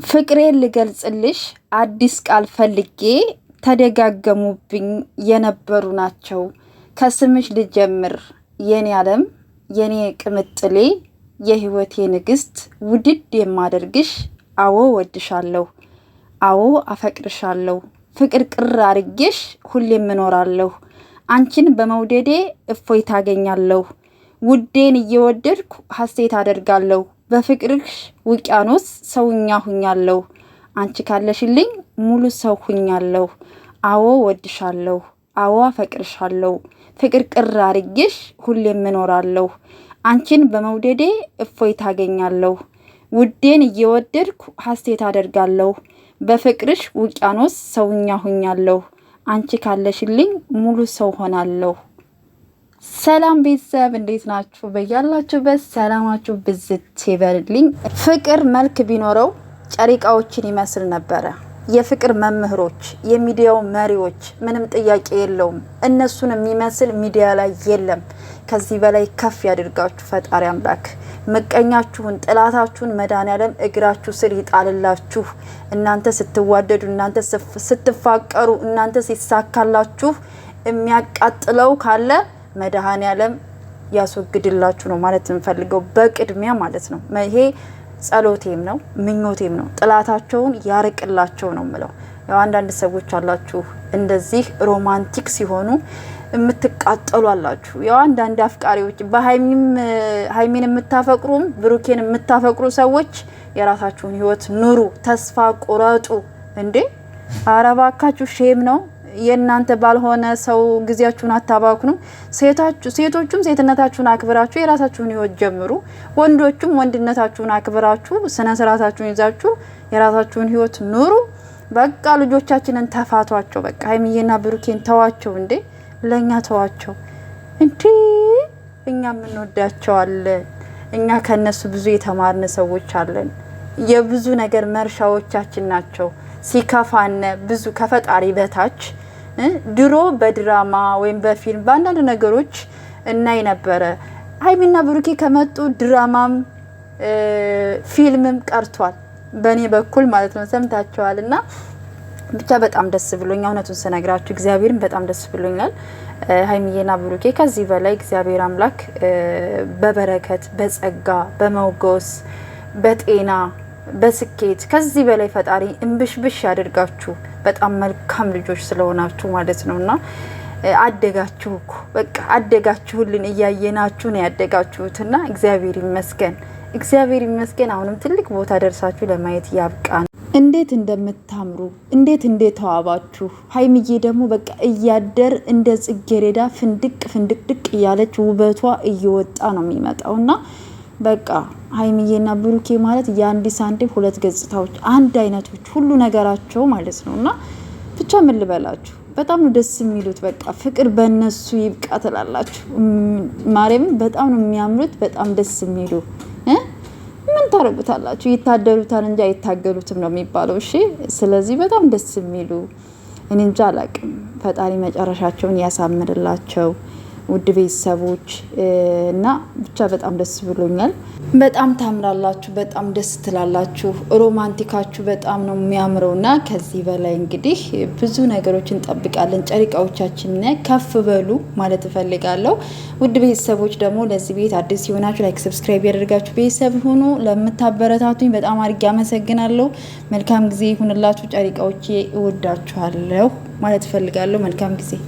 ፍቅሬን ልገልጽልሽ አዲስ ቃል ፈልጌ ተደጋገሙብኝ የነበሩ ናቸው። ከስምሽ ልጀምር የኔ ዓለም የኔ ቅምጥሌ የህይወቴ ንግስት ውድድ የማደርግሽ አዎ ወድሻለሁ አዎ አፈቅርሻለሁ ፍቅር ቅር አርጌሽ ሁሌም እኖራለሁ አንቺን በመውደዴ እፎይ ታገኛለሁ ውዴን እየወደድኩ ሐሴት አደርጋለሁ በፍቅርሽ ውቅያኖስ ሰውኛ ሁኛለሁ አንቺ ካለሽልኝ ሙሉ ሰው ሁኛለሁ አዎ ወድሻለሁ አዎ አፈቅርሻለሁ ፍቅር ቅር አርጌሽ ሁሌም እኖራለሁ አንቺን በመውደዴ እፎይ ታገኛለሁ ውዴን እየወደድኩ ሐሴት አደርጋለሁ በፍቅርሽ ውቅያኖስ ሰውኛ ሁኛለሁ አንቺ ካለሽልኝ ሙሉ ሰው ሆናለሁ። ሰላም ቤተሰብ እንዴት ናችሁ? በያላችሁበት ሰላማችሁ ብዝት ይበልልኝ። ፍቅር መልክ ቢኖረው ጨሪቃዎችን ይመስል ነበረ። የፍቅር መምህሮች የሚዲያው መሪዎች ምንም ጥያቄ የለውም። እነሱን የሚመስል ሚዲያ ላይ የለም። ከዚህ በላይ ከፍ ያድርጋችሁ ፈጣሪ አምላክ። ምቀኛችሁን ጥላታችሁን መድኃኒዓለም እግራችሁ ስር ይጣልላችሁ። እናንተ ስትዋደዱ፣ እናንተ ስትፋቀሩ፣ እናንተ ሲሳካላችሁ የሚያቃጥለው ካለ መድኃኒዓለም ያስወግድላችሁ ነው ማለት እንፈልገው በቅድሚያ ማለት ነው። ይሄ ጸሎቴም ነው ምኞቴም ነው። ጥላታቸውን ያርቅላቸው ነው ምለው። ያው አንዳንድ ሰዎች አላችሁ እንደዚህ ሮማንቲክ ሲሆኑ የምትቃጠሉ አላችሁ። ያው አንዳንድ አፍቃሪዎች በሃይሚን የምታፈቅሩም ብሩኬን የምታፈቅሩ ሰዎች የራሳችሁን ህይወት ኑሩ። ተስፋ ቁረጡ እንዴ! አረባካችሁ ሼም ነው። የእናንተ ባልሆነ ሰው ጊዜያችሁን አታባክኑ። ሴቶቹም ሴትነታችሁን አክብራችሁ የራሳችሁን ህይወት ጀምሩ። ወንዶቹም ወንድነታችሁን አክብራችሁ ስነ ስርዓታችሁን ይዛችሁ የራሳችሁን ህይወት ኑሩ። በቃ ልጆቻችንን ተፋቷቸው። በቃ ሀይሚዬና ብሩኬን ተዋቸው እንዴ! ለኛ ተዋቸው እንዴ! እኛ እንወዳቸዋለን። እኛ ከነሱ ብዙ የተማርን ሰዎች አለን። የብዙ ነገር መርሻዎቻችን ናቸው። ሲከፋነ ብዙ ከፈጣሪ በታች ድሮ በድራማ ወይም በፊልም በአንዳንድ ነገሮች እናይ ነበረ። ሀይሚና ብሩኬ ከመጡ ድራማም ፊልምም ቀርቷል። በእኔ በኩል ማለት ነው። ሰምታችኋልና ብቻ በጣም ደስ ብሎኛል። እውነቱን ስነግራችሁ እግዚአብሔርን በጣም ደስ ብሎኛል። ሀይሚዬና ብሩኬ ከዚህ በላይ እግዚአብሔር አምላክ በበረከት በጸጋ በመውገስ በጤና በስኬት ከዚህ በላይ ፈጣሪ እንብሽብሽ ያደርጋችሁ። በጣም መልካም ልጆች ስለሆናችሁ ማለት ነውና አደጋችሁ እኮ በቃ አደጋችሁልን። እያየናችሁ ነው ያደጋችሁትና እግዚአብሔር ይመስገን፣ እግዚአብሔር ይመስገን። አሁንም ትልቅ ቦታ ደርሳችሁ ለማየት ያብቃን። እንዴት እንደምታምሩ እንዴት ተዋባችሁ። ሀይሚዬ ደግሞ በቃ እያደር እንደ ጽጌረዳ ፍንድቅ እያለች ውበቷ እየወጣ ነው የሚመጣውና በቃ ሀይሚዬና ብሩኬ ማለት የአንድ ሳንቲም ሁለት ገጽታዎች፣ አንድ አይነቶች ሁሉ ነገራቸው ማለት ነውና ብቻ ምን ልበላችሁ በጣም ነው ደስ የሚሉት። በቃ ፍቅር በእነሱ ይብቃ ትላላችሁ። ማርያምን በጣም ነው የሚያምሩት፣ በጣም ደስ የሚሉ ምን ታረጉታላችሁ? ይታደሉታል እንጂ አይታገሉትም ነው የሚባለው። እሺ፣ ስለዚህ በጣም ደስ የሚሉ እኔ እንጃ አላቅም። ፈጣሪ መጨረሻቸውን ያሳምርላቸው ውድ ቤተሰቦች እና ብቻ በጣም ደስ ብሎኛል። በጣም ታምራላችሁ፣ በጣም ደስ ትላላችሁ። ሮማንቲካችሁ በጣም ነው የሚያምረውና ከዚህ በላይ እንግዲህ ብዙ ነገሮችን እንጠብቃለን። ጨሪቃዎቻችን ከፍ በሉ ማለት እፈልጋለሁ። ውድ ቤተሰቦች ደግሞ ለዚህ ቤት አዲስ ሲሆናችሁ ላይክ፣ ሰብስክራይብ ያደርጋችሁ ቤተሰብ ሆኖ ለምታበረታቱኝ በጣም አድርጌ አመሰግናለሁ። መልካም ጊዜ ይሁንላችሁ። ጨሪቃዎቼ እወዳችኋለሁ ማለት እፈልጋለሁ። መልካም ጊዜ